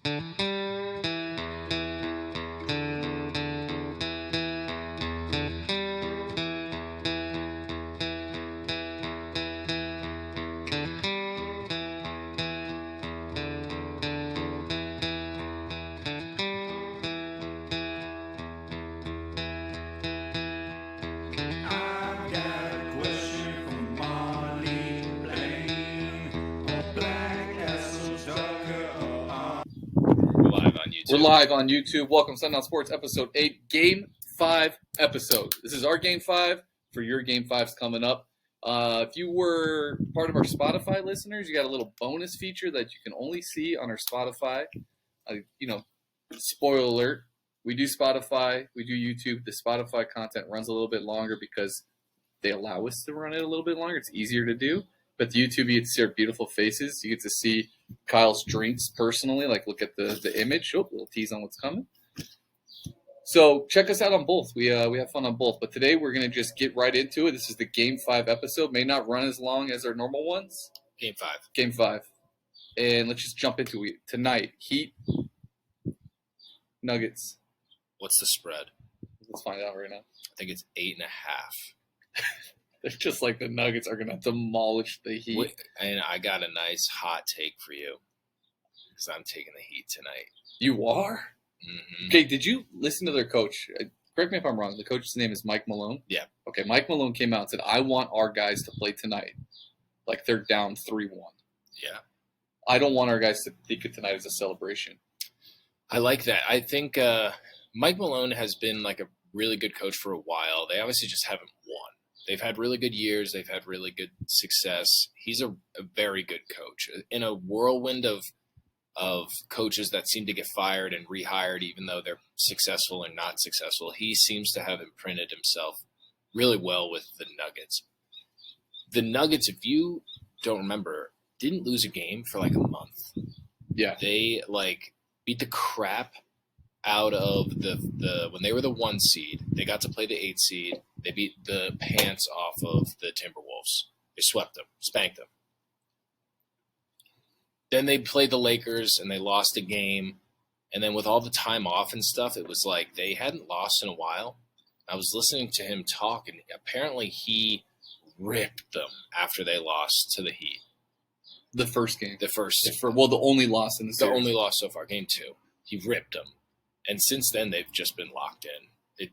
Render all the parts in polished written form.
We're live on YouTube. Welcome to Sundown Sports Episode 8, Game 5 episode. This is our Game 5 for your Game 5s coming up. If you were part of our Spotify listeners, you got a little bonus feature that you can only see on our Spotify. Spoiler alert, we do Spotify, we do YouTube. The Spotify content runs a little bit longer because they allow us to run it a little bit longer. It's easier to do. But the YouTube, you get to see our beautiful faces. You get to see Kyle's drinks personally. Like, look at the image. Oh, little tease on what's coming. So check us out on both. We have fun on both. But today we're going to just get right into it. This is the Game 5 episode. May not run as long as our normal ones. Game 5. Game 5. And let's just jump into it. Tonight, Heat, Nuggets. What's the spread? Let's find out right now. I think it's 8.5. It's just like the Nuggets are going to demolish the Heat. And I got a nice hot take for you because I'm taking the Heat tonight. You are? Mm-hmm. Okay, did you listen to their coach? Correct me if I'm wrong. The coach's name is Mike Malone? Yeah. Okay, Mike Malone came out and said, I want our guys to play tonight like they're down 3-1. Yeah. I don't want our guys to think of tonight as a celebration. I like that. I think Mike Malone has been like a really good coach for a while. They obviously just haven't won. They've had really good years. They've had really good success. He's a very good coach. In a whirlwind of coaches that seem to get fired and rehired even though they're successful and not successful, he seems to have imprinted himself really well with the Nuggets. The Nuggets, if you don't remember, didn't lose a game for like a month. Yeah. They beat the crap out of the when they were the 1 seed. They got to play the 8 seed. They beat the pants off of the Timberwolves. They swept them, spanked them. Then they played the Lakers, and they lost a game. And then with all the time off and stuff, it was like they hadn't lost in a while. I was listening to him talk, and apparently he ripped them after they lost to the Heat. The first game. The only loss in the series. The only loss so far, game 2. He ripped them. And since then, they've just been locked in.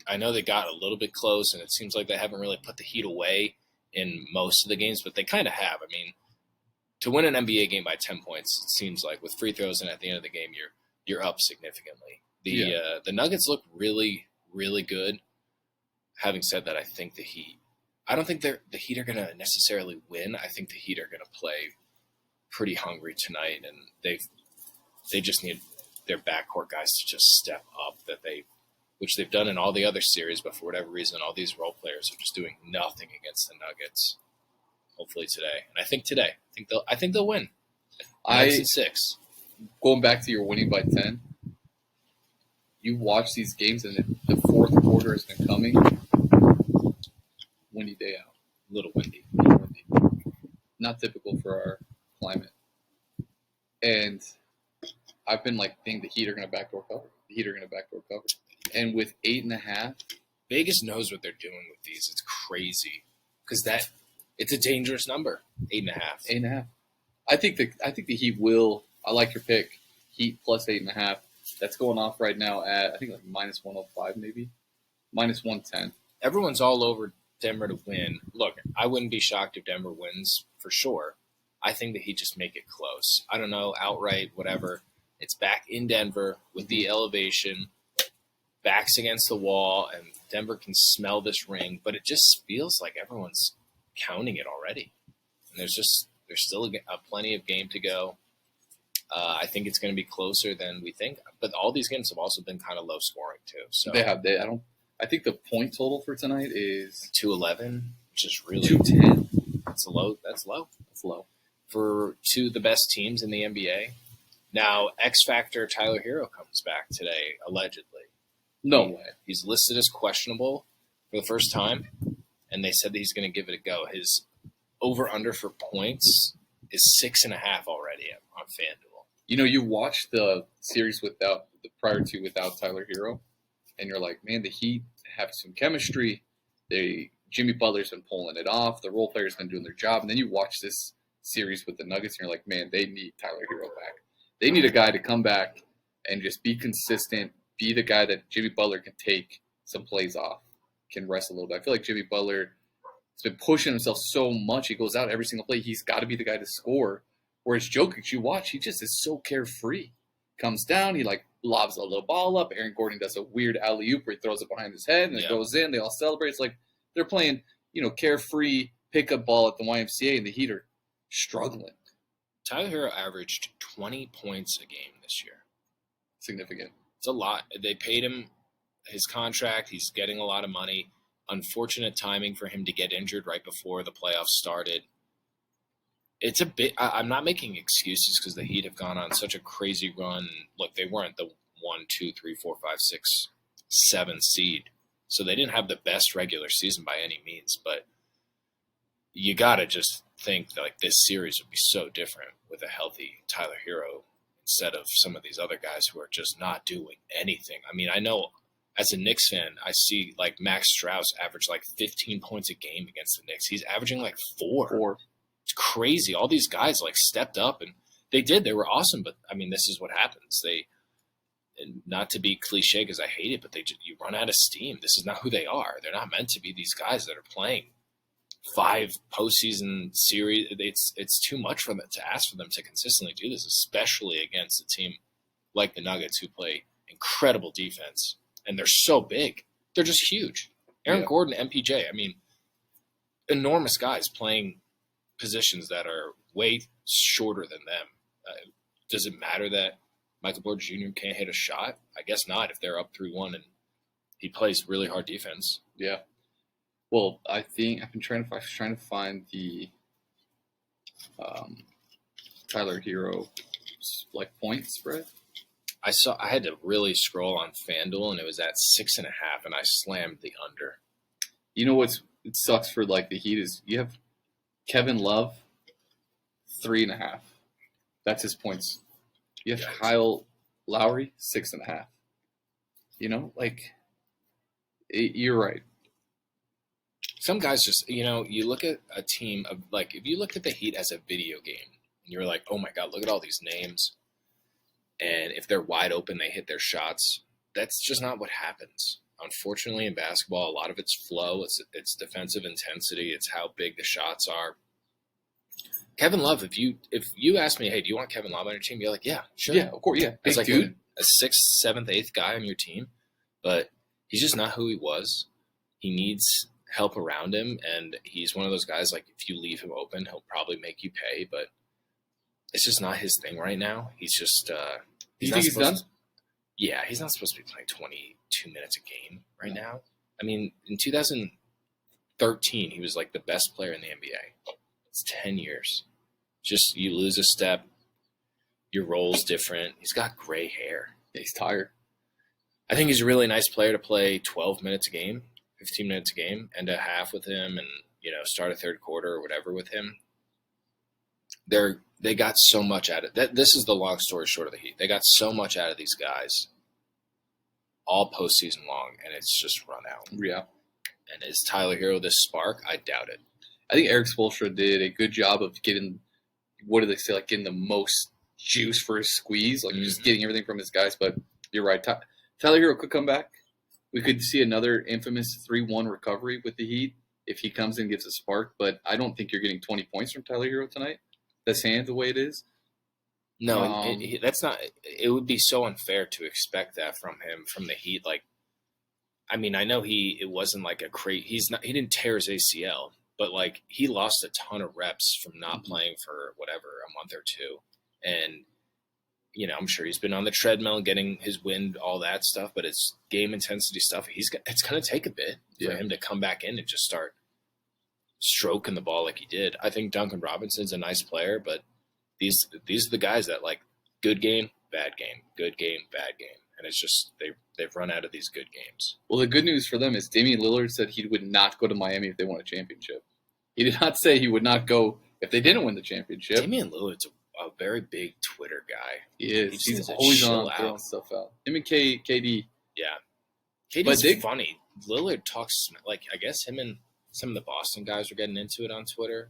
I know they got a little bit close, and it seems like they haven't really put the Heat away in most of the games, but they kind of have. I mean, to win an NBA game by 10 points, it seems like with free throws and at the end of the game, you're up significantly. The Nuggets look really, really good. Having said that, I think I don't think the Heat are going to necessarily win. I think the Heat are going to play pretty hungry tonight, and they just need their backcourt guys to just step up, which they've done in all the other series, but for whatever reason, all these role players are just doing nothing against the Nuggets. Hopefully today, and I think they'll win. 6. Going back to your winning by 10, you watch these games, and the fourth quarter has been coming. Windy day out. A little windy. Not typical for our climate. And I've been thinking the Heat are going to backdoor cover. And with 8.5, Vegas knows what they're doing with these. It's crazy because it's a dangerous number. 8.5. 8.5. I think the Heat will. I like your pick. Heat plus 8.5. That's going off right now at I think minus 105 maybe, minus 110. Everyone's all over Denver to win. Look, I wouldn't be shocked if Denver wins for sure. I think the Heat just make it close. I don't know, outright, whatever. It's back in Denver with the elevation, backs against the wall, and Denver can smell this ring. But it just feels like everyone's counting it already. And there's still plenty of game to go. I think it's going to be closer than we think. But all these games have also been kind of low scoring too. So they have. I think the point total for tonight is 211, which is really 210. That's low. That's low for two of the best teams in the NBA. Now, X Factor Tyler Hero comes back today, allegedly. No way. He's listed as questionable for the first time, and they said that he's going to give it a go. His over-under for points is 6.5 already on FanDuel. You watch the series without the prior to without Tyler Hero, and you're like, man, the Heat have some chemistry. Jimmy Butler's been pulling it off. The role players been doing their job, and then you watch this series with the Nuggets, and you're like, man, they need Tyler Hero back. They need a guy to come back and just be consistent, be the guy that Jimmy Butler can take some plays off, can rest a little bit. I feel like Jimmy Butler has been pushing himself so much. He goes out every single play. He's got to be the guy to score. Whereas Jokic, you watch, he just is so carefree. Comes down, he like lobs a little ball up. Aaron Gordon does a weird alley-oop where he throws it behind his head and it goes in. They all celebrate. It's like they're playing, carefree pickup ball at the YMCA, and the Heat are struggling. Tyler Hero averaged 20 points a game this year. Significant. It's a lot. They paid him his contract. He's getting a lot of money. Unfortunate timing for him to get injured right before the playoffs started. It's a bit. I'm not making excuses because the Heat have gone on such a crazy run. Look, they weren't the 1, 2, 3, 4, 5, 6, 7 seed, so they didn't have the best regular season by any means. But you gotta just think that like this series would be so different with a healthy Tyler Hero instead of some of these other guys who are just not doing anything. I mean, I know as a Knicks fan, I see like Max Strus average like 15 points a game against the Knicks. He's averaging like 4. It's crazy. All these guys like stepped up, and they were awesome. But I mean, this is what happens. And not to be cliche because I hate it, but you run out of steam. This is not who they are. They're not meant to be these guys that are playing 5 postseason series. It's too much for them to ask for them to consistently do this, especially against a team like the Nuggets who play incredible defense, and they're so big. They're just huge. Aaron Gordon, MPJ. I mean, enormous guys playing positions that are way shorter than them. Does it matter that Michael Porter Jr. can't hit a shot? I guess not if they're up 3-1 and he plays really hard defense. Yeah. Well, I think I've been trying to find the Tyler Hero like point spread. I had to really scroll on FanDuel and it was at 6.5, and I slammed the under. You know it sucks for like the Heat is you have Kevin Love 3.5. That's his points. You have Kyle Lowry 6.5. You're right. Some guys just, you look at a team of like, if you looked at the Heat as a video game and you're like, oh my God, look at all these names. And if they're wide open, they hit their shots. That's just not what happens. Unfortunately, in basketball, a lot of it's flow. It's defensive intensity. It's how big the shots are. Kevin Love, if you ask me, hey, do you want Kevin Love on your team? You're like, yeah, sure. Yeah, of course, yeah. It's like dude. A 6th, 7th, 8th guy on your team. But he's just not who he was. He needs help around him, and he's one of those guys, like, if you leave him open, he'll probably make you pay, but it's just not his thing right now. He's just you think he's done? Yeah, he's not supposed to be playing 22 minutes a game right now. I mean, in 2013, he was like the best player in the NBA. It's 10 years. Just you lose a step, your role's different. He's got gray hair. Yeah, he's tired. I think he's a really nice player to play 12 minutes a game, 15 minutes a game, end a half with him, and start a third quarter or whatever with him. They got so much out of it. This is the long story short of the Heat. They got so much out of these guys all postseason long, and it's just run out. Yeah. And is Tyler Hero this spark? I doubt it. I think Eric Spoelstra did a good job of getting, what do they say, like getting the most juice for his squeeze, like just getting everything from his guys. But you're right. Tyler Hero could come back. We could see another infamous 3-1 recovery with the Heat if he comes in and gives a spark. But I don't think you're getting 20 points from Tyler Hero tonight. That's hand the way it is. No, that's not. It would be so unfair to expect that from him, from the Heat. Like, I mean, I know it wasn't like a crate. He didn't tear his ACL, but like he lost a ton of reps from not playing for whatever, a month or two. And, I'm sure he's been on the treadmill, getting his wind, all that stuff, but it's game intensity stuff. It's going to take a bit for him to come back in and just start stroking the ball like he did. I think Duncan Robinson's a nice player, but these are the guys that like good game, bad game, good game, bad game. And it's just they've run out of these good games. Well, the good news for them is Damian Lillard said he would not go to Miami if they won a championship. He did not say he would not go if they didn't win the championship. Damian Lillard's a very big Twitter guy. He is. He just He's needs to always chill on out. throwing stuff out. Him and KD. Yeah. But KD's funny. Lillard talks, like, I guess him and some of the Boston guys were getting into it on Twitter.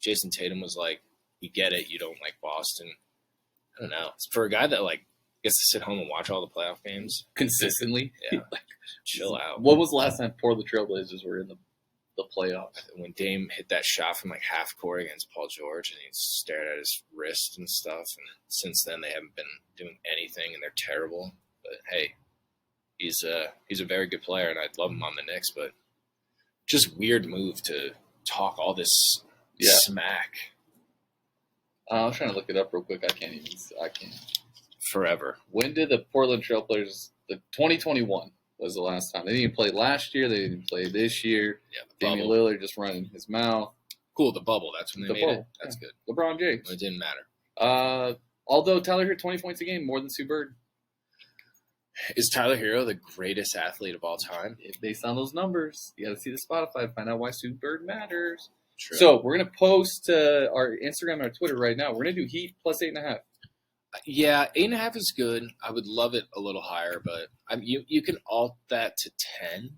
Jason Tatum was like, we get it, you don't like Boston. I don't know. For a guy that, like, gets to sit home and watch all the playoff games. Consistently. Yeah. Chill out. What was the last time Portland Trailblazers were in the playoffs? When Dame hit that shot from, like, half court against Paul George and he stared at his wrist and stuff. And since then, they haven't been doing anything, and they're terrible. But, hey, he's a very good player, and I'd love him on the Knicks, but just weird move to talk all this smack. I was trying to look it up real quick. I can't. Forever. When did the Portland Trailblazers? The 2021 was the last time. They didn't even play last year. They didn't play this year. Yeah, the Damian bubble. Lillard just running his mouth. Cool, the bubble. That's when they made it. That's good. LeBron James. It didn't matter. Although Tyler hit 20 points a game, more than Sue Bird. Is Tyler Hero the greatest athlete of all time? Based on those numbers, you got to see the Spotify, find out why Sue Bird matters. True. So we're gonna post our Instagram and our Twitter right now. We're gonna do Heat plus 8.5. Yeah, 8.5 is good. I would love it a little higher, but you can alt that to 10,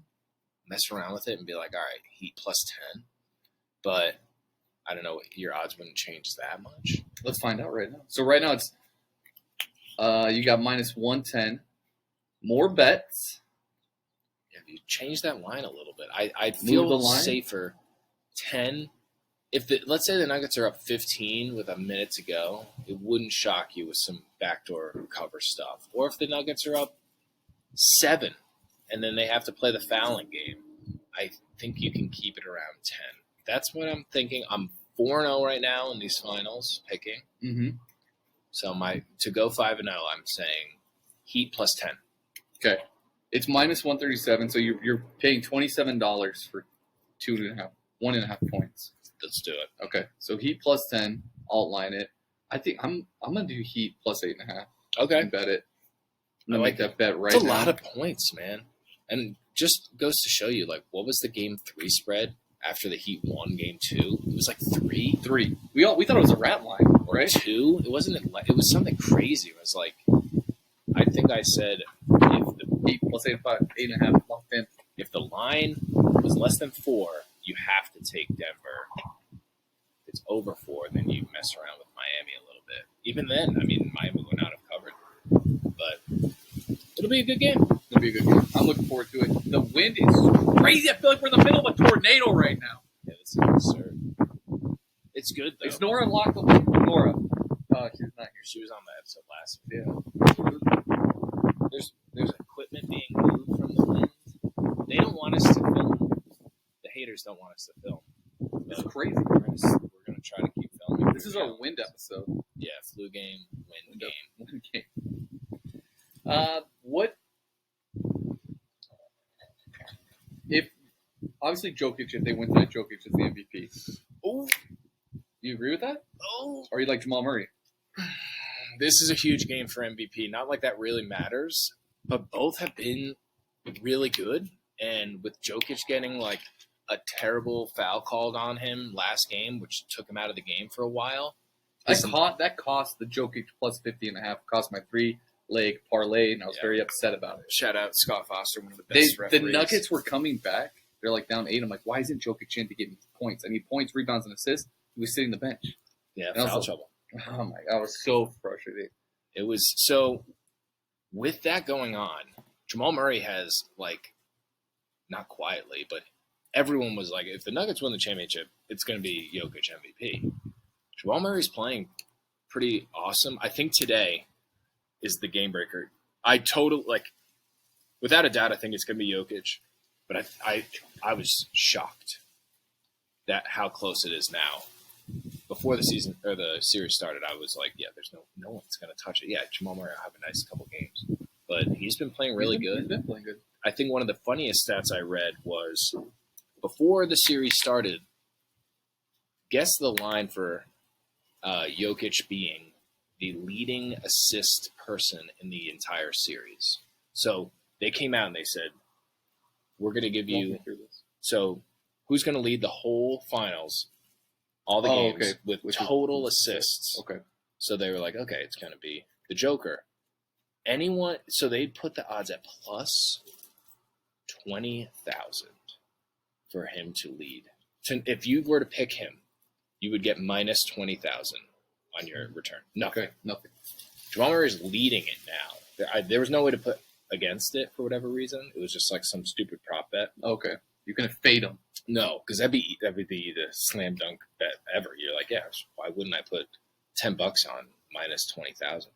mess around with it, and be like, all right, Heat plus 10. But I don't know, your odds wouldn't change that much. Let's find out right now. So right now it's you got minus 110. More bets. Yeah, if you change that line a little bit, I'd Move feel the line? safer. 10. Let's say the Nuggets are up 15 with a minute to go, it wouldn't shock you with some backdoor cover stuff. Or if the Nuggets are up 7 and then they have to play the fouling game, I think you can keep it around 10. That's what I'm thinking. I'm 4-0 right now in these finals picking. Mm-hmm. So to go 5-0, I'm saying Heat plus 10. Okay. It's minus 137, so you're paying $27 for 1.5 points. Let's do it. Okay. So Heat plus 10, alt line it. I think I'm gonna do Heat plus 8.5. Okay. And bet it. I'm gonna I make like that bet right It's a now. lot of points, man. And just goes to show you, like, what was the game 3 spread after the Heat won game 2? It was like 3? 3. We thought it was a rat line, Or right? 2? It wasn't. It was something crazy. It was like, I think I said if the Heat plus 8.5 locked in. If the line was less than 4, you have to take Denver. If it's over 4, then you mess around with Miami a little bit. Even then, I mean, Miami would not have covered. But it'll be a good game. It'll be a good game. I'm looking forward to it. The wind is crazy. I feel like we're in the middle of a tornado right now. Yeah, this is absurd. It's good, though. Is Nora locked up? Nora. She's not here. She was on the episode last Yeah. week. There's equipment being moved from the wind. They don't want us to film. The haters don't want us to film. It's crazy. We're gonna try to keep filming. This is our wind episode. Yeah, flu game, wind game. Okay. What if obviously Jokic, if they win tonight, Jokic is the MVP. Oh, Do you agree with that? oh. Or you like Jamal Murray? This is a huge game for MVP. Not like that really matters, but both have been really good. And with Jokic getting like a terrible foul called on him last game, which took him out of the game for a while. That cost the Jokic plus 50.5. Cost my 3-leg parlay, and I was very upset about it. Shout out Scott Foster, one of the best The referees. Nuggets were coming back. They're like down 8. I'm like, why isn't Jokic in to get me points? I need points, rebounds, and assists. He was sitting the bench. Yeah, And I was foul like, trouble. Oh my God, I was so frustrated. It was so. With that going on, Jamal Murray has like, not quietly, but everyone was like, if the Nuggets win the championship, it's going to be Jokic MVP. Jamal Murray's playing pretty awesome. I think today is the game breaker. Without a doubt, I think it's going to be Jokic, but I was shocked that how close it is now. Before the season or the series started, I was like, yeah, there's no one's going to touch it. Yeah, Jamal Murray will have a nice couple games, but he's been playing really good. He's been playing good. I think one of the funniest stats I read was before the series started, guess the line for Jokic being the leading assist person in the entire series. So they came out and they said, we're going to give you – so who's going to lead the whole finals, all the games, with total assists? Okay. So they were like, okay, it's going to be the Joker. So they put the odds at plus 20,000 for him to lead. If you were to pick him, you would get minus 20,000 on your return. Okay, nothing. Jamal Murray's leading it now. There was no way to put against it for whatever reason. It was just like some stupid prop bet. Okay, you're gonna fade him. No, because that would be the slam dunk bet ever. You're like, yeah, why wouldn't I put $10 on minus 20,000?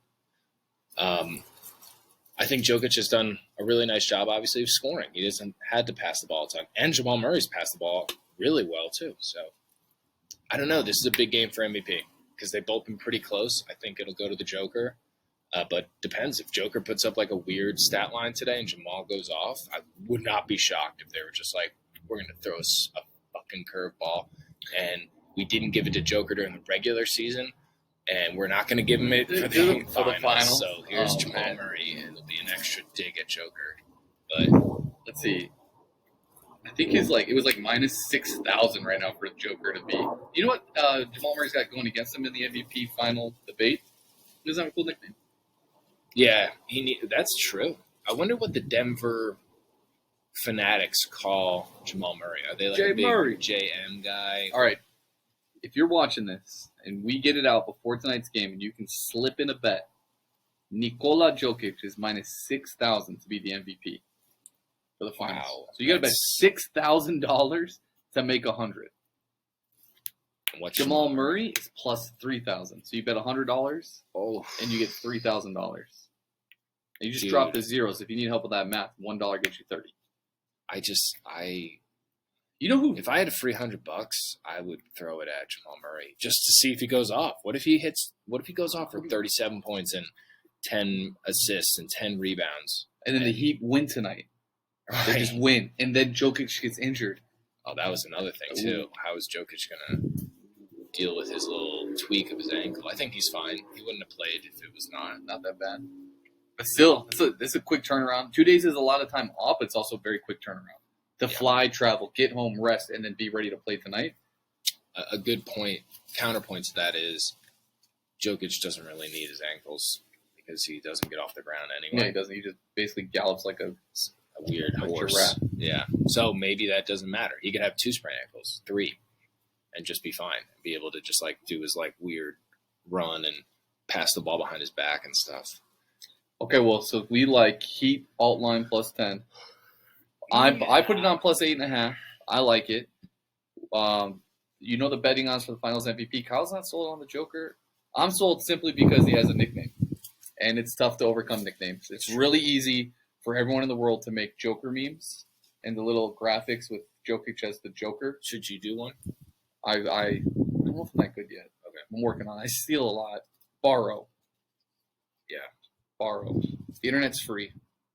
I think Jokic has done a really nice job, obviously, of scoring. He hasn't had to pass the ball a ton, and Jamal Murray's passed the ball really well too. So I don't know. This is a big game for MVP because they've both been pretty close. I think it'll go to the Joker. But depends. If Joker puts up like a weird stat line today and Jamal goes off, I would not be shocked if they were just like, we're going to throw us a fucking curveball. And we didn't give it to Joker during the regular season, and we're not going to give him it for the final. So here's Jamal Murray, and it'll be an extra dig at Joker. But let's see. I think it was like minus 6,000 right now for Joker to beat. You know what Jamal Murray's got going against him in the MVP final debate? He doesn't have a cool nickname. Yeah, that's true. I wonder what the Denver fanatics call Jamal Murray. Are they like a big Murray. JM guy? All right. If you're watching this and we get it out before tonight's game and you can slip in a bet, Nikola Jokic is minus 6,000 to be the MVP for the finals. Wow, so you got to bet $6,000 to make 100. Jamal Murray is plus 3,000. So you bet $100 and you get $3,000. You just drop the zeros. If you need help with that math, $1 gets you 30. You know who? If I had a free $100, I would throw it at Jamal Murray just to see if he goes off. What if he goes off for 37 points and 10 assists and 10 rebounds? And then the Heat win tonight. Right. They just win. And then Jokic gets injured. Oh, that was another thing, too. How is Jokic going to deal with his little tweak of his ankle? I think he's fine. He wouldn't have played if it was not that bad. But still, it's a quick turnaround. 2 days is a lot of time off. It's also a very quick turnaround. To fly, travel, get home, rest, and then be ready to play tonight. A good point, counterpoint to that is Jokic doesn't really need his ankles because he doesn't get off the ground anyway. Yeah, he doesn't. He just basically gallops like a weird horse. Giraffe. Yeah. So maybe that doesn't matter. He could have 2 sprained ankles, 3, and just be fine. And be able to just like do his like weird run and pass the ball behind his back and stuff. Okay, well, so we like Heat alt line plus 10. I put it on plus 8.5. I like it. You know the betting odds for the Finals MVP. Kyle's not sold on the Joker. I'm sold simply because he has a nickname, and it's tough to overcome nicknames. It's really easy for everyone in the world to make Joker memes and the little graphics with Jokic as the Joker. Should you do one? I don't know if I'm that good yet. Okay, I'm working on it. I steal a lot. Borrow. Yeah, borrow. The internet's free.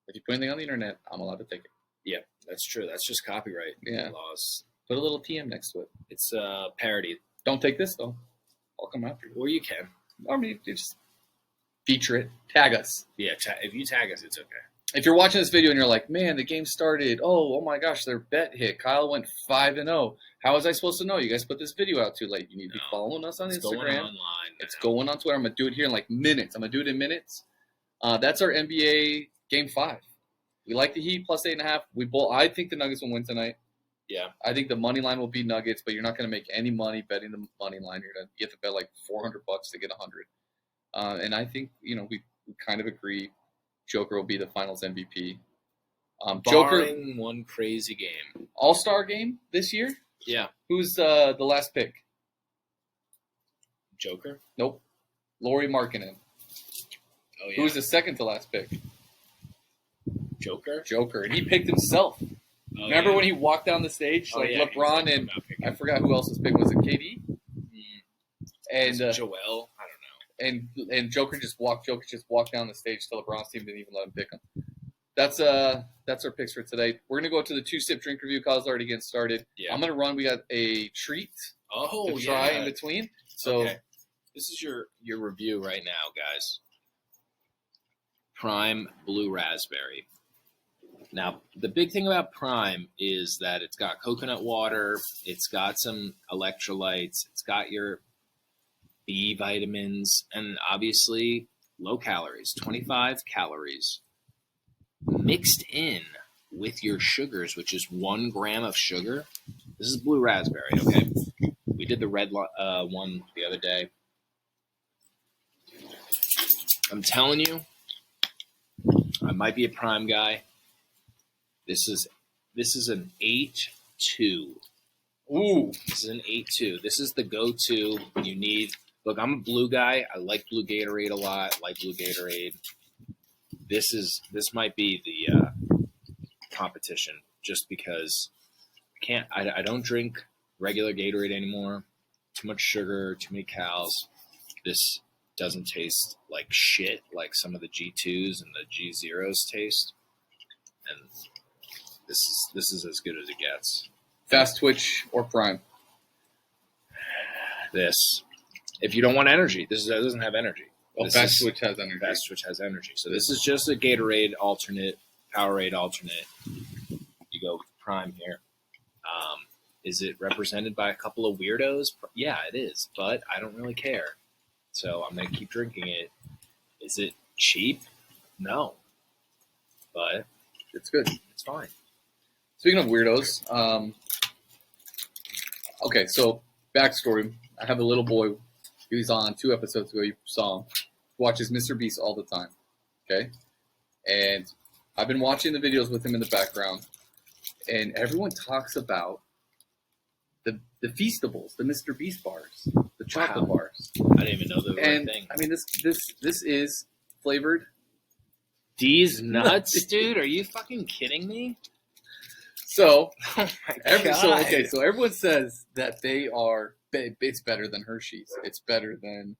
If you put anything on the internet, I'm allowed to take it. Yeah, that's true. That's just copyright laws. Put a little TM next to it. It's parody. Don't take this, though. I'll come after you. Or you can. I mean, you just feature it. Tag us. Yeah, if you tag us, it's okay. If you're watching this video and you're like, man, the game started. Oh my gosh, their bet hit. Kyle went 5-0. How was I supposed to know? You guys put this video out too late. You need to be following us on Instagram. Going online. It's going on Twitter. I'm going to do it here in like minutes. I'm going to do it in minutes. That's our NBA Game 5. We like the Heat plus 8.5. I think the Nuggets will win tonight. Yeah. I think the money line will be Nuggets, but you're not going to make any money betting the money line. You have to bet like $400 to get 100. And I think, we kind of agree Joker will be the Finals MVP. Barring one crazy game. All-Star game this year? Yeah. Who's the last pick? Joker? Nope. Lauri Markkanen. Oh, yeah. Who's the second to last pick? Joker. And he picked himself. Remember when he walked down the stage? LeBron and I forgot who else's pick was. It KD? And Joel? I don't know. And Joker just walked down the stage till LeBron's team didn't even let him pick him. That's our picks for today. We're gonna go to the 2-sip drink review. Kyle's already getting started. Yeah. I'm gonna run. We got a treat to try in between. So this is your review right now, guys. Prime Blue Raspberry. Now, the big thing about Prime is that it's got coconut water, it's got some electrolytes, it's got your B vitamins, and obviously low calories, 25 calories, mixed in with your sugars, which is 1 gram of sugar. This is blue raspberry, okay? We did the red one the other day. I'm telling you, I might be a Prime guy. This is an 8.2. Ooh. This is an 8.2. This is the go-to when you need. Look, I'm a blue guy. I like blue Gatorade a lot. I like blue Gatorade. This might be the competition, just because I don't drink regular Gatorade anymore. Too much sugar, too many calories. This doesn't taste like shit like some of the G2s and the G0s taste. And this is as good as it gets. Fast Twitch or Prime? This. If you don't want energy, this doesn't have energy. Well, Fast Twitch has energy. Fast Twitch has energy. So this is just a Gatorade alternate, Powerade alternate. You go with Prime here. Is it represented by a couple of weirdos? Yeah, it is, but I don't really care. So I'm going to keep drinking it. Is it cheap? No. But it's good. It's fine. Speaking of weirdos, okay, so backstory. I have a little boy. He was on 2 episodes ago. You saw him. Watches Mr. Beast all the time. Okay? And I've been watching the videos with him in the background. And everyone talks about the Feastables, the Mr. Beast bars, the chocolate bars. I didn't even know they were a thing. I mean, this is flavored. These nuts, dude? Are you fucking kidding me? So, oh my God. So everyone says that they are. It's better than Hershey's. It's better than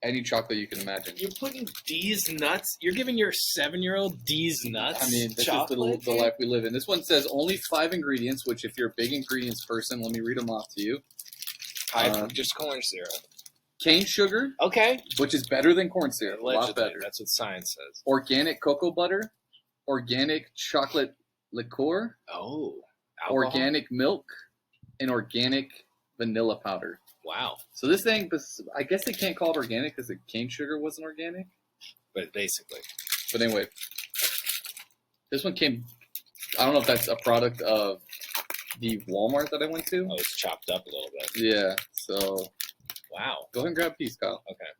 any chocolate you can imagine. You're putting these nuts. You're giving your 7-year-old these nuts. I mean, this is the life we live in. This one says only 5 ingredients. Which, if you're a big ingredients person, let me read them off to you. Just corn syrup. Cane sugar. Okay. Which is better than corn syrup. Allegedly, a lot better. That's what science says. Organic cocoa butter. Organic chocolate liqueur. Oh. Alcohol? Organic milk. And organic vanilla powder. Wow. So this thing, I guess they can't call it organic because the cane sugar wasn't organic. But basically. But anyway, this one came, I don't know if that's a product of the Walmart that I went to. Oh, it's chopped up a little bit. Yeah, so. Wow. Go ahead and grab a piece, Kyle. Okay.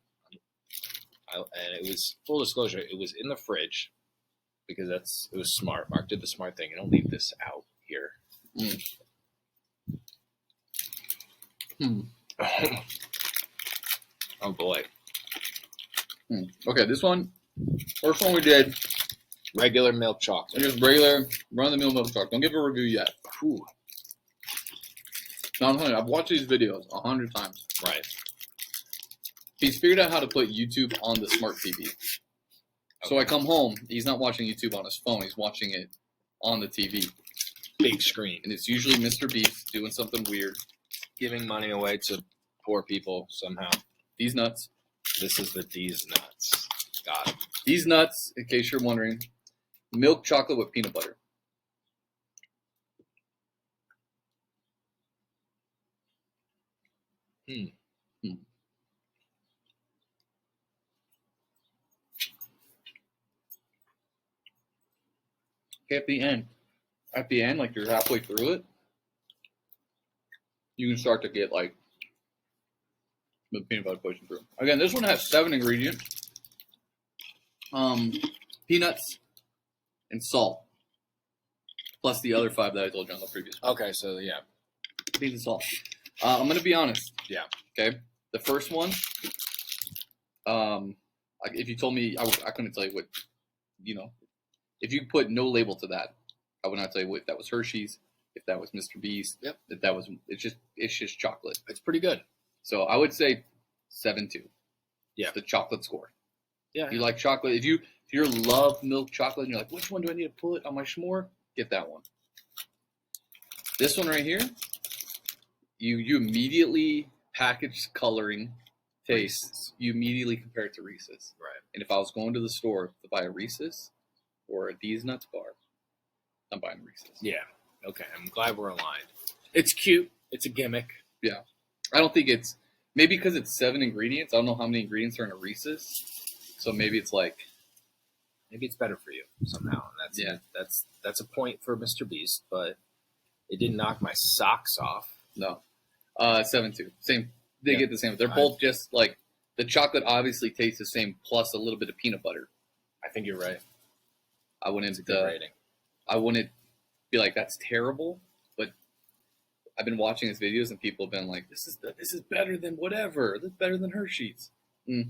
And it was, full disclosure, it was in the fridge because it was smart. Mark did the smart thing. You don't leave this out here. Oh boy. Okay, this one, first one we did. Regular milk chocolate. Just regular, run-of-the-mill milk chocolate. Don't give a review yet. Whew. Now, I'm telling you, I've watched these videos 100 times. Right. He's figured out how to put YouTube on the smart TV. Okay. So I come home, he's not watching YouTube on his phone, he's watching it on the TV. Big screen. And it's usually Mr. Beast doing something weird. Giving money away to poor people somehow. These nuts. This is the D's nuts. Got it. These nuts, in case you're wondering, milk chocolate with peanut butter. Okay, at the end, like you're halfway through it, you can start to get like the peanut butter pushing through. Again, this one has 7 ingredients. Peanuts and salt, plus the other 5 that I told you on the previous one. Okay, so yeah. Peanuts and salt. I'm going to be honest. Yeah. Okay? The first one, if you told me, I couldn't tell you what, if you put no label to that, I would not tell you if that was Hershey's, if that was Mr. Beast, yep. if that was, it's just chocolate. It's pretty good. So I would say 7.2. Yeah. The chocolate score. Yeah. If you like chocolate, if you love milk chocolate and you're like, which one do I need to put on my s'more? Get that one. This one right here, you immediately package coloring taste. Reese's. You immediately compare it to Reese's. Right. And if I was going to the store to buy a Reese's or a D's Nuts bar, I'm buying Reese's. Yeah. Okay. I'm glad we're aligned. It's cute. It's a gimmick. Yeah. I don't think it's Maybe because it's 7 ingredients. I don't know how many ingredients are in a Reese's. So maybe it's like, maybe it's better for you somehow. And that's a point for Mr. Beast, but it didn't knock my socks off. no. 7-2. Same. They get the same. They're both just like, the chocolate obviously tastes the same plus a little bit of peanut butter. I think you're right. I wouldn't. It's a good rating. I wouldn't be like, that's terrible. But I've been watching his videos and people have been like, this is better than whatever. This is better than Hershey's. It's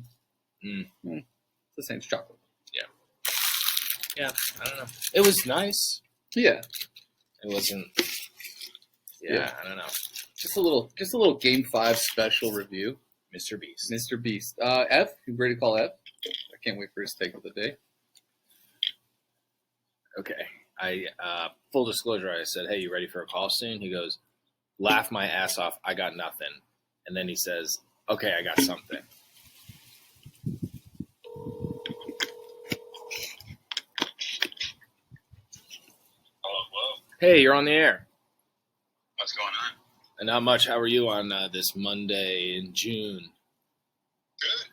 the same. It's chocolate. Yeah, I don't know. It was nice. Yeah. It wasn't. Yeah. I don't know. Just a little Game 5 special review. Mr. Beast. Mr. Beast. F, you ready to call F? I can't wait for his take of the day. Okay. Full disclosure, I said, hey, you ready for a call soon? He goes, laugh my ass off. I got nothing. And then he says, okay, I got something. Hello. Hey, you're on the air. What's going on? And not much. How are you on this Monday in June? Good.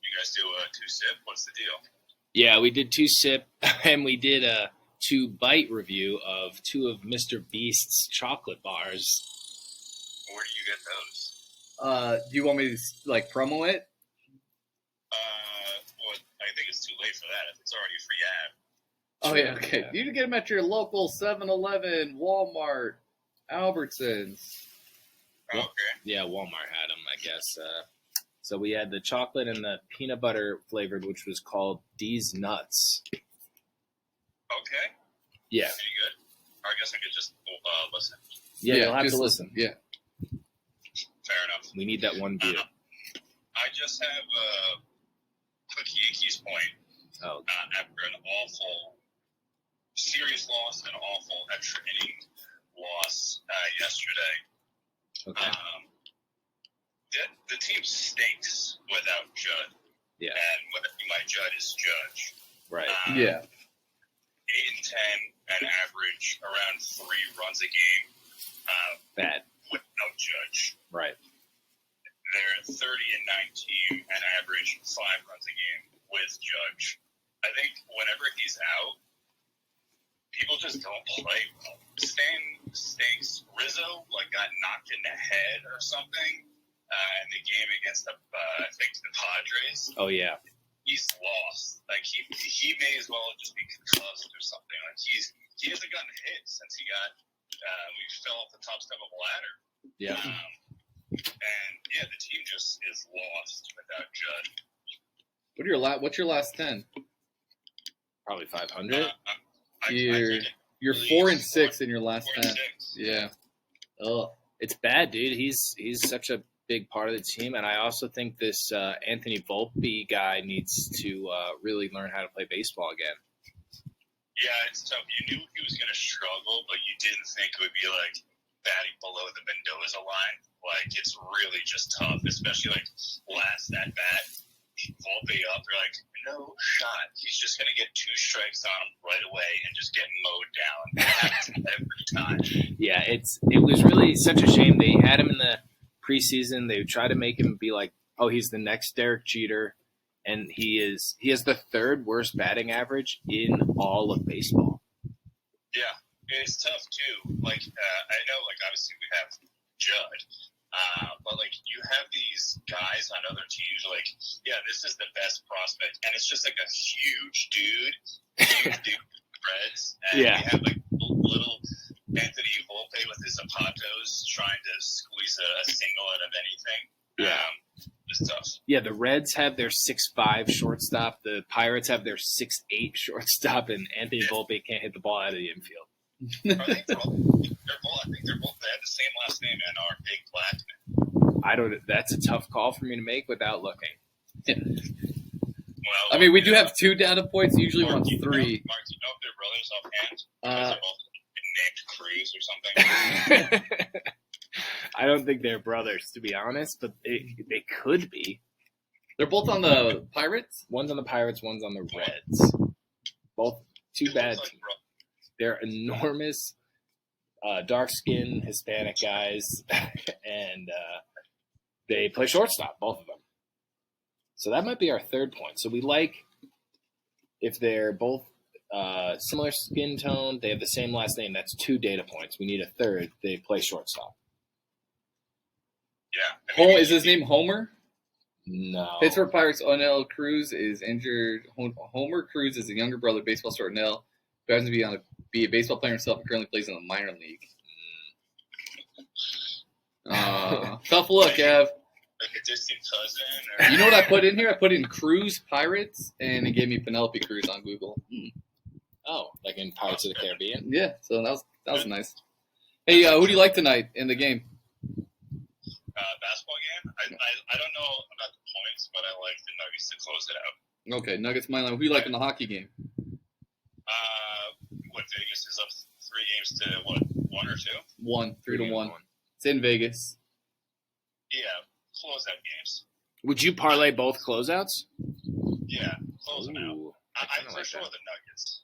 You guys do a 2-sip? What's the deal? Yeah, we did 2-sip, and we did a 2-bite review of 2 of Mr. Beast's chocolate bars. Where do you get those? Do you want me to like promo it? Well, I think it's too late for that. It's already a free ad. Oh yeah, okay. You can get them at your local 7-Eleven, Walmart, Albertsons. Oh, okay. Yeah, Walmart had them, I guess. So we had the chocolate and the peanut butter flavored, which was called D's Nuts. Okay. Yeah. Pretty good. I guess I could just listen. Yeah, you'll have just to listen. Yeah. Fair enough. We need that one view. I just have a quick Yankees point. Oh, After an awful, serious loss and an awful extra inning loss yesterday. okay. The team stinks without Judd. Yeah. And my Judd is Judge. Right. Yeah. 8 and 10 and average around 3 runs a game Bad. without Judge. Right. They're 30 and 19 and average 5 runs a game with Judge. I think whenever he's out, people just don't play well. Stan stinks. Rizzo got knocked in the head or something in the game against I think the Padres. Oh, yeah. He's lost. He may as well just be concussed or something. He hasn't gotten hit since he got we fell off the top step of a ladder. Yeah. And the team just is lost without Judd. What's your last 10? Probably 500. You're 4 and 6 in your last 10. Yeah. Oh, It's bad, dude. He's such a big part of the team, and I also think this Anthony Volpe guy needs to really learn how to play baseball again. Yeah, it's tough. You knew he was going to struggle, but you didn't think it would be batting below the Mendoza line. It's really just tough, especially last at bat. Volpe up, they're no shot. He's just going to get 2 strikes on him right away and just get mowed down every time. Yeah, it was really such a shame. They had him in the preseason. They tried to make him be he's the next Derek Jeter, and he has the 3rd worst batting average in all of baseball. Yeah, it's tough too. I know, obviously we have Judd. But you have these guys on other teams, this is the best prospect, and it's just a huge dude Reds, and we have little Anthony Volpe with his zapatos trying to squeeze a single out of anything. Yeah, it's tough. Yeah, the Reds have their 6'5" shortstop, the Pirates have their 6'8" shortstop, and Anthony Volpe can't hit the ball out of the infield. I think they're both. They have the same last name and are big black men. That's a tough call for me to make without looking. Yeah. Well, I mean, we do have 2 data points. Usually Mark, want 3. Mark, do you know if they're brothers offhand? Because they're both named Cruz or something. I don't think they're brothers, to be honest, but they could be. They're both on the Pirates? One's on the Pirates, one's on the Reds. Both 2 bad teams. They're enormous, dark-skinned Hispanic guys, and They play shortstop, both of them. So that might be our third point. So we like if they're both similar skin tone, they have the same last name. That's 2 data points. We need a third. They play shortstop. Yeah. Is his name Homer? No. Pittsburgh Pirates Onel Cruz is injured. Homer Cruz is a younger brother of baseball star Onel, who happens to be a baseball player himself and currently plays in the minor league. Tough look, Ev. Like a distant cousin? Or... You know what I put in here? I put in Cruz Pirates, and it gave me Penelope Cruz on Google. Oh, like in Pirates of the Caribbean? Yeah, so that was nice. Hey, who do you like tonight in the game? Basketball game? I don't know about the points, but I like the Nuggets to close it out. Okay, Nuggets money line. Who do you like in the hockey game? What, Vegas is up 3 games to what, 1 or 2? 1, 3-1. It's in Vegas. Yeah, closeout games. Would you parlay both closeouts? Yeah, close them out. Ooh, I'm kinda for like sure that. the Nuggets.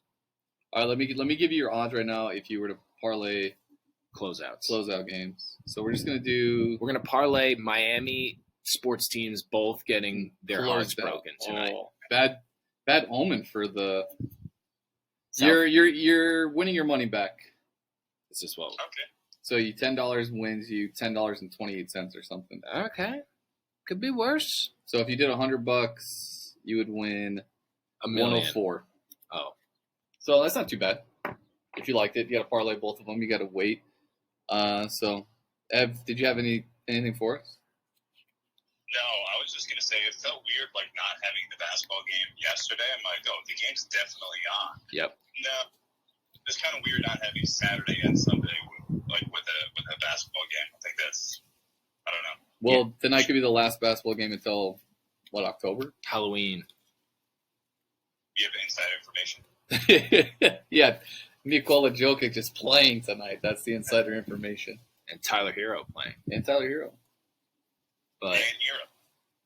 All right, let me give you your odds right now if you were to parlay Closeouts. games. So we're just gonna do We're going to parlay Miami sports teams both getting their hearts closed out. broken tonight. Oh, bad omen for the. South- You're winning your money back. This is what. Okay. So you $10 wins you $10.28 or something. Okay. Could be worse. So if you did $100, you would win $1 million. 104. Oh. So that's not too bad. If you liked it, you got to parlay both of them. You got to wait. So, Ev, did you have anything for us? No, I was just going to say it felt weird, like, not having the basketball game yesterday. I'm like, oh, the game's definitely on. Yep. No. It's kind of weird not having Saturday and Sunday, like, with a basketball game. I think that's, I don't know. Well, tonight could be the last basketball game until, October? Halloween. You have inside information. Yeah. Nikola Jokic just playing tonight. That's the insider information. And Tyler Hero playing. And Tyler Hero. But And Europe.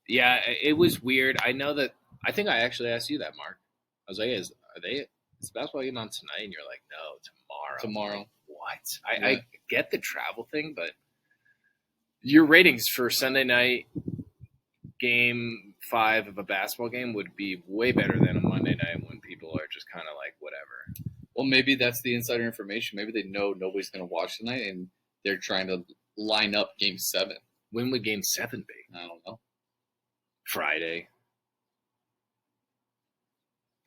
yeah, it was weird. I know that. I think I actually asked you that, Mark. I was like, "Is the basketball game on tonight?" And you're like, "No, tomorrow." What? I get the travel thing, but your ratings for Sunday night game 5 of a basketball game would be way better than a Monday night when people are just kind of like whatever. Well, maybe that's the insider information. Maybe they know nobody's going to watch tonight, and they're trying to line up Game 7. When would Game 7 be? I don't know. Friday.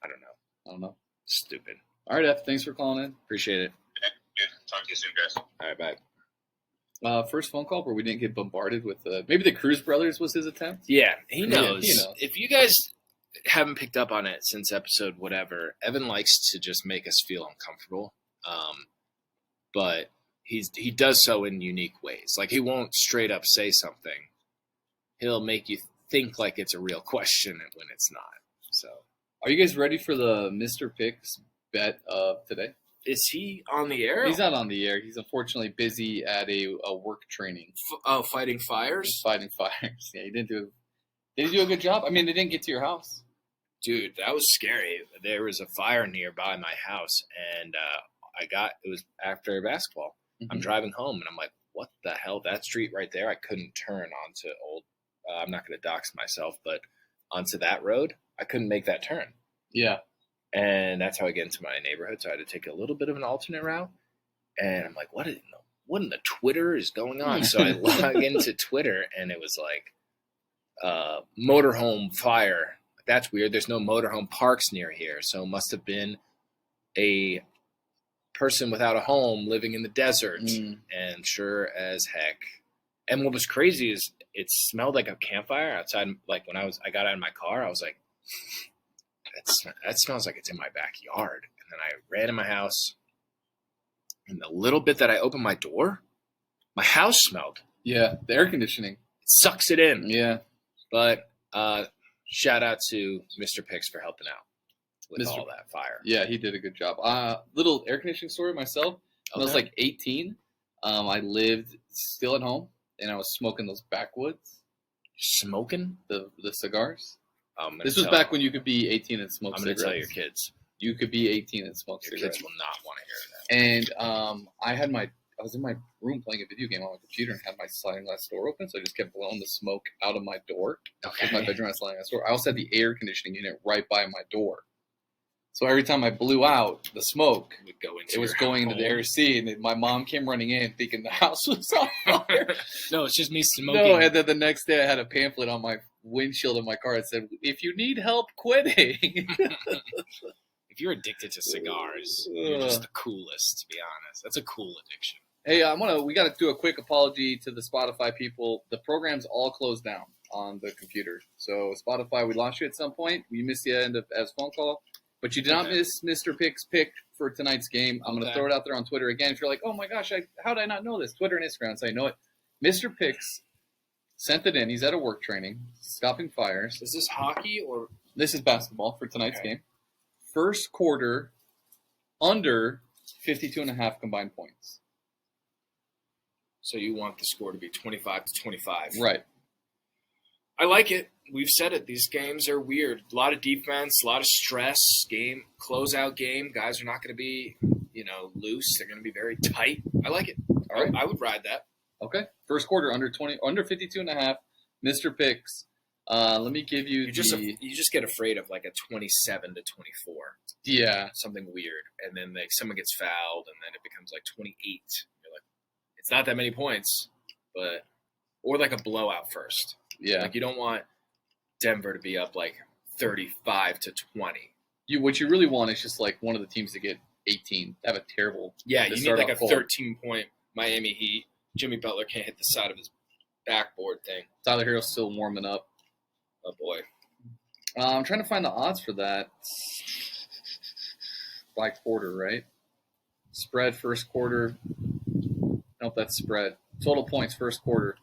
I don't know. Stupid. All right, F. Thanks for calling in. Appreciate it. Yeah, talk to you soon, guys. All right, bye. First phone call where we didn't get bombarded with maybe the Cruz brothers was his attempt. Yeah, he knows. he knows. If you guys haven't picked up on it since episode whatever, Evan likes to just make us feel uncomfortable. But he does so in unique ways. Like, he won't straight up say something. He'll make you think like it's a real question when it's not. So, Are you guys ready for the Mr. Picks bet of today? is he on the air? He's not on the air. He's unfortunately busy at a work training. Fighting fires? Fighting fires. Yeah, he didn't do a good job? I mean, they didn't get to your house. Dude, that was scary. There was a fire nearby my house, and it was after basketball. I'm driving home, and I'm like, what the hell? That street right there, I couldn't turn onto I'm not going to dox myself, but onto that road, I couldn't make that turn. Yeah. And that's how I get into my neighborhood, so I had to take a little bit of an alternate route. And I'm like, what in the Twitter is going on? So I log into Twitter, and it was like motorhome fire. That's weird. There's no motorhome parks near here, so it must have been a person without a home living in the desert. And sure as heck. And what was crazy is it smelled like a campfire outside. Like, when I got out of my car, I was like, that smells like it's in my backyard. And then I ran in my house, and the little bit that I opened my door, my house smelled. Yeah, the air conditioning. It sucks it in. Yeah. But shout out to Mr. Picks for helping out with all that fire. Yeah, he did a good job. Little air conditioning story myself. When I was like 18, I lived still at home, and I was smoking those backwoods. Smoking? The cigars. This was back when you could be 18 and smoke cigarettes. I'm going to tell your kids. You could be 18 and smoke Your cigarettes. kids will not want to hear that. And I was in my room playing a video game on my computer and had my sliding glass door open, so I just kept blowing the smoke out of my door. Because my bedroom had a sliding glass door. I also had the air conditioning unit right by my door. So every time I blew out the smoke, it was going into the AC, and my mom came running in thinking the house was on fire. No, it's just me smoking. No, and then the next day I had a pamphlet on my windshield of my car that said, "If you need help quitting." If you're addicted to cigars, you're just the coolest, to be honest. That's a cool addiction. Hey, we got to do a quick apology to the Spotify people. The program's all closed down on the computer. So Spotify, we lost you at some point. You missed the end of as phone call. But you did not miss Mr. Pick's pick for tonight's game. I'm going to throw it out there on Twitter again. If you're like, oh my gosh, how did I not know this? Twitter and Instagram. So I know it. Mr. Picks sent it in. He's at a work training, stopping fires. Is this hockey or? This is basketball for tonight's game. First quarter, under 52.5 combined points. So you want the score to be 25-25. Right. I like it. We've said it. These games are weird. A lot of defense, a lot of stress. Closeout game. Guys are not going to be, loose. They're going to be very tight. I like it. All right. I would ride that. Okay. First quarter under 52.5. Mr. Picks. Let me give you you just get afraid of like a 27-24. Yeah. Something weird. And then someone gets fouled and then it becomes like 28. You're like, it's not that many points, or like a blowout first. Yeah. Like you don't want Denver to be up like 35-20. What you really want is just like one of the teams to get 18. Have a terrible. Yeah, you need like a 13-point Miami Heat. Jimmy Butler can't hit the side of his backboard thing. Tyler Herro's still warming up. Oh boy. I'm trying to find the odds for that. By quarter, right? Spread first quarter. Nope, that's spread. Total points first quarter.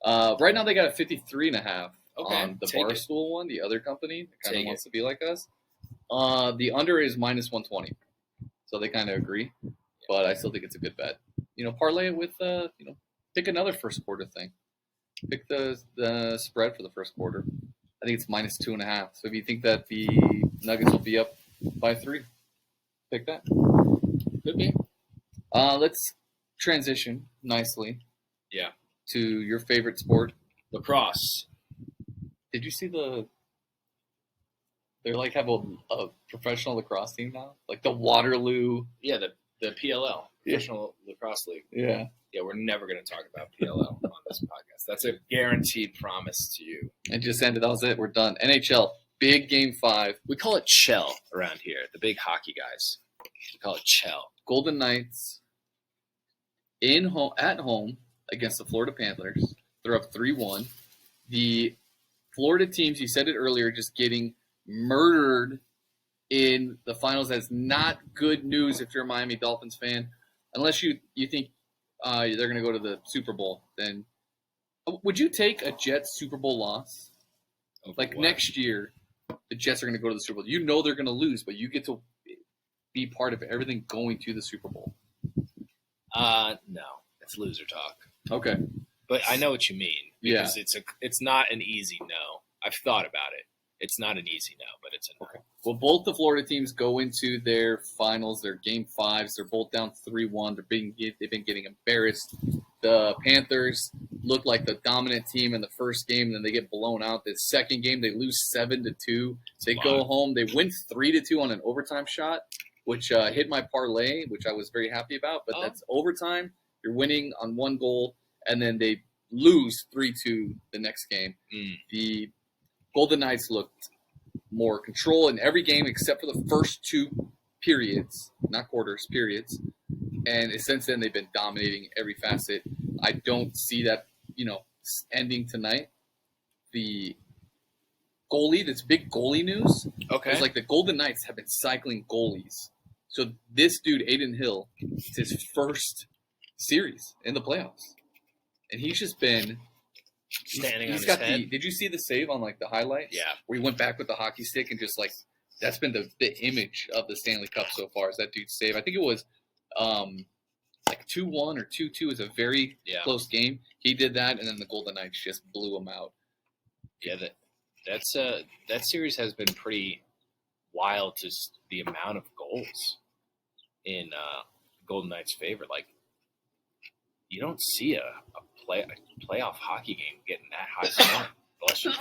Right now they got a 53.5 on the Barstool one, the other company that kind of wants to be like us. The under is minus 120, so they kind of agree, but I still think it's a good bet. Parlay it with pick another first quarter thing. Pick the spread for the first quarter. I think it's minus 2.5. So if you think that the Nuggets will be up by 3, pick that. Could be. Let's transition nicely. Yeah. To your favorite sport, lacrosse. Did you see they like have a professional lacrosse team now? Like the Waterloo. Yeah, the PLL, Professional Lacrosse League. Yeah. Yeah, we're never going to talk about PLL on this podcast. That's a guaranteed promise to you. It just ended. That was it. We're done. NHL, big game 5. We call it Chell around here, the big hockey guys. We call it Chell. Golden Knights at home against the Florida Panthers. They're up 3-1. The Florida teams, you said it earlier, just getting murdered in the finals. That's not good news if you're a Miami Dolphins fan. Unless you think they're going to go to the Super Bowl. Then would you take a Jets Super Bowl loss? Next year, the Jets are going to go to the Super Bowl. You know they're going to lose, but you get to be part of everything going to the Super Bowl. No. It's loser talk. Okay. But I know what you mean. Because it's not an easy no. I've thought about it. It's not an easy no, but it's a no. Okay. Well, both the Florida teams go into their finals, their game 5s. They're both down 3-1. They've been getting embarrassed. The Panthers look like the dominant team in the first game, and then they get blown out. The second game, they lose 7-2. They go home. They win 3-2 on an overtime shot, which hit my parlay, which I was very happy about. But that's overtime. You're winning on 1 goal, and then they lose 3-2 the next game. The Golden Knights looked more control in every game except for the first 2 periods, not quarters, periods. And since then, they've been dominating every facet. I don't see that, ending tonight. The goalie, this big goalie news. Okay. It's like the Golden Knights have been cycling goalies. So this dude, Aiden Hill, it's his first series in the playoffs. And he's just been standing on his head. Did you see the save on the highlights? Yeah. Where he went back with the hockey stick and just that's been the image of the Stanley Cup so far is that dude's save. I think it was 2-1 or 2-2 is a very close game. He did that, and then the Golden Knights just blew him out. Yeah, that series has been pretty wild. Just the amount of goals in Golden Knights' favor. you don't see a playoff hockey game getting that high scoring. Bless you.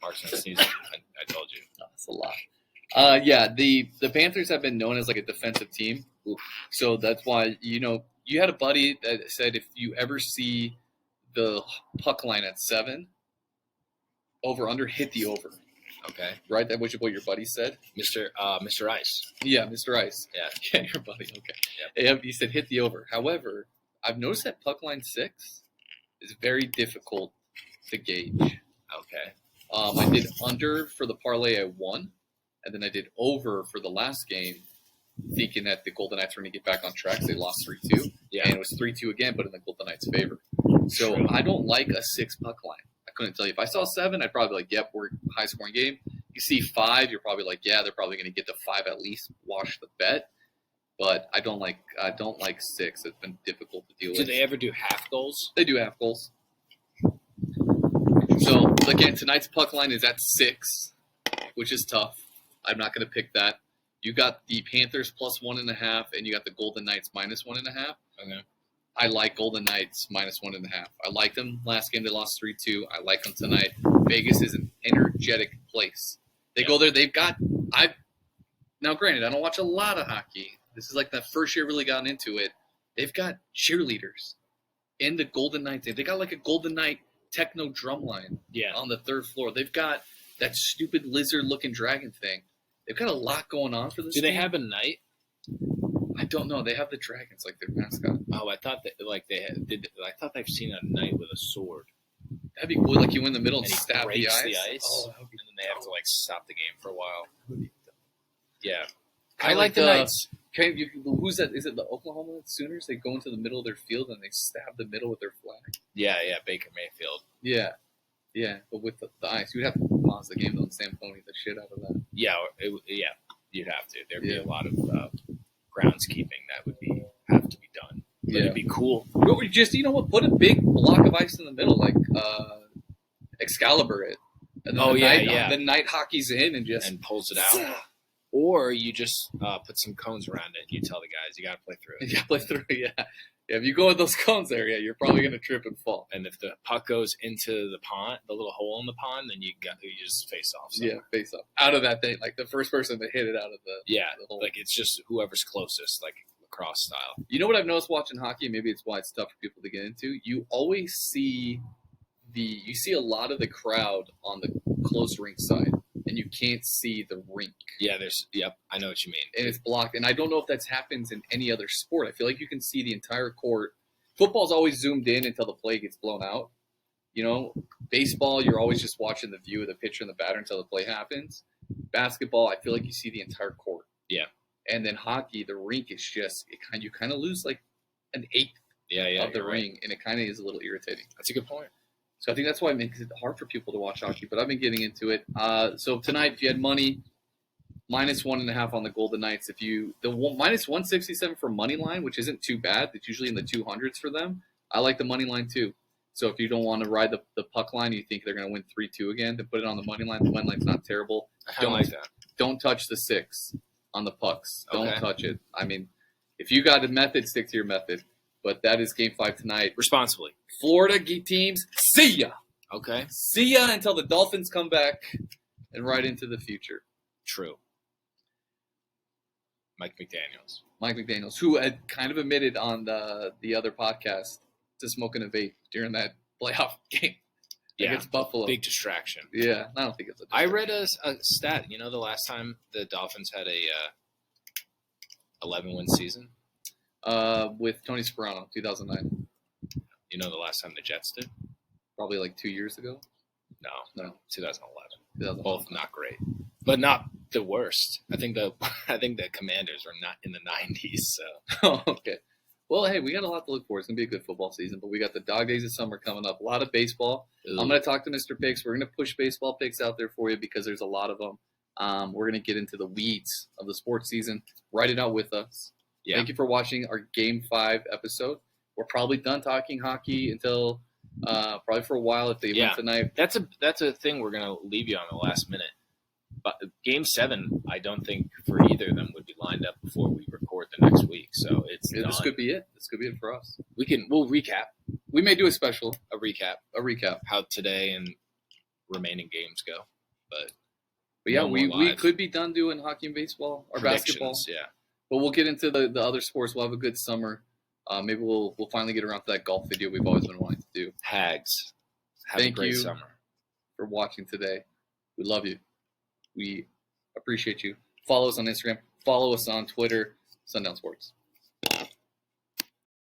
Mark's not sneezing. I told you. No, that's a lot. Yeah, the Panthers have been known as like a defensive team. Oof. So that's why, you had a buddy that said if you ever see the puck line at 7, over-under, hit the over. Okay. Right? That was what your buddy said? Mr. Ice. Yeah, Mr. Ice. Yeah. Yeah, your buddy. Okay. Yep. Yeah, he said hit the over. However, I've noticed that puck line 6 is very difficult to gauge. Okay. I did under for the parlay I won, and then I did over for the last game, thinking that the Golden Knights were going to get back on track. They lost 3-2, Yeah. and it was 3-2 again, but in the Golden Knights' favor. So True. I don't like a 6 puck line. I couldn't tell you. If I saw 7, I'd probably be like, yep, we're a high-scoring game. You see 5, you're probably like, yeah, they're probably going to get to 5 at least, wash the bet. But I don't like 6. It's been difficult to deal Do with. they ever do half goals? They do have goals. So, again, tonight's puck line is at 6, which is tough. I'm not going to pick that. You got the Panthers plus 1.5, and you got the Golden Knights minus 1.5. Okay. I like Golden Knights minus 1.5. I liked them last game. They lost 3-2. I like them tonight. Vegas is an energetic place. They go there. They've got – now, granted, I don't watch a lot of hockey. This is like the first year I really gotten into it. They've got cheerleaders in the Golden Knights. They got like a Golden Knight techno drum line Yeah. on the 3rd floor. They've got that stupid lizard-looking dragon thing. They've got a lot going on for this Do they team. have a knight? I don't know. They have the dragons like their mascot. Oh, I thought that I thought they've seen a knight with a sword. That'd be cool. Like you in the middle and, And he stab the breaks ice. the ice. Oh, that would be And then they have to like stop the game for a while. Yeah. Kinda I like the Knights. Who's that? Is it the Oklahoma Sooners? They go into the middle of their field and they stab the middle with their flag. Yeah, Baker Mayfield. Yeah. But with the ice, you'd have to pause the game and Samphony the shit out of that. Yeah, you'd have to. There'd be Yeah. a lot of groundskeeping that would have to be done. But Yeah. it'd be cool. But we just, put a big block of ice in the middle, like Excalibur it. And then the night hockey's in and just pulls it out. Or you just put some cones around it and you tell the guys you got to play through it. Yeah, play through. Yeah. If you go with those cones there, you're probably gonna trip and fall. And if the puck goes into the pond, the little hole in the pond, then you just face off. Yeah, face up out of that thing. Like the first person to hit it out of the hole. Like it's just whoever's closest, like lacrosse style. You know what I've noticed watching hockey? Maybe it's why it's tough for people to get into. You always see a lot of the crowd on the close rink side, and you can't see the rink. Yeah, I know what you mean. And it's blocked. And I don't know if that happens in any other sport. I feel like you can see the entire court. Football's always zoomed in until the play gets blown out. Baseball, you're always just watching the view of the pitcher and the batter until the play happens. Basketball, I feel like you see the entire court. Yeah. And then hockey, the rink is just you kind of lose like an eighth of the ring, and it kind of is a little irritating. That's a good point. So I think that's why it makes it hard for people to watch hockey. But I've been getting into it. So tonight, if you had money, minus 1.5 on the Golden Knights. Minus 167 for money line, which isn't too bad. It's usually in the 200s for them. I like the money line too. So if you don't want to ride the puck line, you think they're going to win 3-2 again, then put it on the money line. The money line's not terrible. I kind of like that. Don't touch the 6 on the pucks. Don't Okay. touch it. I mean, if you got a method, stick to your method. But that is Game 5 tonight. Responsibly. Florida teams, see ya. Okay. See ya until the Dolphins come back and right into the future. True. Mike McDaniels, who had kind of admitted on the other podcast to smoking a vape during that playoff game against Buffalo. Big distraction. Yeah, I don't think it's a I distraction. read a stat. The last time the Dolphins had a 11-win season? With Tony Soprano, 2009. The last time the Jets did? Probably like 2 years ago. No, 2011. 2011. Both not great, but not the worst. I think the Commanders are not in the 90s. So Oh, okay. Well, hey, we got a lot to look for. It's going to be a good football season, but we got the dog days of summer coming up. A lot of baseball. I'm going to talk to Mr. Picks. We're going to push baseball picks out there for you because there's a lot of them. We're going to get into the weeds of the sports season. Write it out with us. Yeah. Thank you for watching our Game 5 episode. We're probably done talking hockey until probably for a while if they win tonight. That's a thing we're gonna leave you on the last minute. but Game 7, I don't think for either of them would be lined up before we record the next week. So it's Yeah, this done. could be it. This could be it for us. We'll recap We may do a special, a recap a recap. how today and remaining games go. But yeah, no more we live. could be done doing hockey and baseball or basketball. Predictions, yeah. But we'll get into the other sports. We'll have a good summer. Maybe we'll finally get around to that golf video we've always been wanting to do. Hags. Have Thank a great you. summer. For watching today. We love you. We appreciate you. Follow us on Instagram. Follow us on Twitter. Sundown Sports.